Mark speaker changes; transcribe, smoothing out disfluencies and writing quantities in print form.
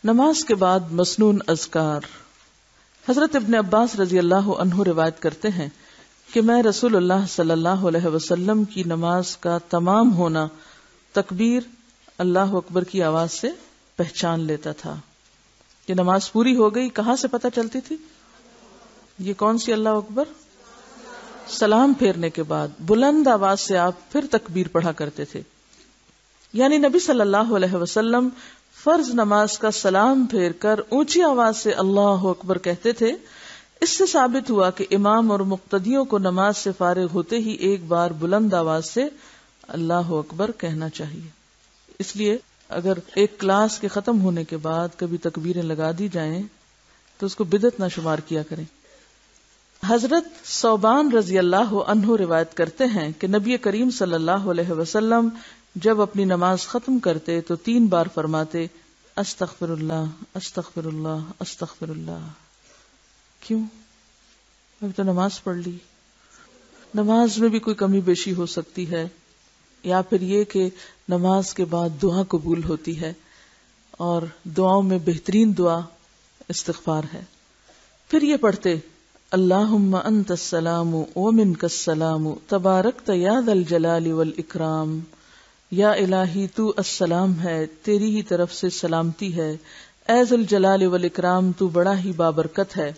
Speaker 1: نماز کے بعد مسنون اذکار. حضرت ابن عباس رضی اللہ عنہ روایت کرتے ہیں کہ میں رسول اللہ صلی اللہ علیہ وسلم کی نماز کا تمام ہونا تکبیر اللہ اکبر کی آواز سے پہچان لیتا تھا. کہ نماز پوری ہو گئی کہاں سے پتہ چلتی تھی؟ یہ کون سی اللہ اکبر؟ سلام پھیرنے کے بعد بلند آواز سے آپ پھر تکبیر پڑھا کرتے تھے. یعنی نبی صلی اللہ علیہ وسلم فرض نماز کا سلام پھیر کر اونچی آواز سے اللہ اکبر کہتے تھے. اس سے ثابت ہوا کہ امام اور مقتدیوں کو نماز سے فارغ ہوتے ہی ایک بار بلند آواز سے اللہ اکبر کہنا چاہیے. اس لیے اگر ایک کلاس کے ختم ہونے کے بعد کبھی تکبیریں لگا دی جائیں تو اس کو بدعت نہ شمار کیا کریں. حضرت ثوبان رضی اللہ عنہ روایت کرتے ہیں کہ نبی کریم صلی اللہ علیہ وسلم جب اپنی نماز ختم کرتے تو 3 بار فرماتے استغفر اللہ استغفر اللہ استغفر اللہ. کیوں؟ ابھی تو نماز پڑھ لی. نماز میں بھی کوئی کمی بیشی ہو سکتی ہے، یا پھر یہ کہ نماز کے بعد دعا قبول ہوتی ہے، اور دعاؤں میں بہترین دعا استغفار ہے. پھر یہ پڑھتے اللہم انت السلام ومنک السلام تبارکت یا ذا الجلال والاکرام. یا الہی تو السلام ہے، تیری ہی طرف سے سلامتی ہے، اے ذو الجلال والاکرام تو بڑا ہی بابرکت ہے.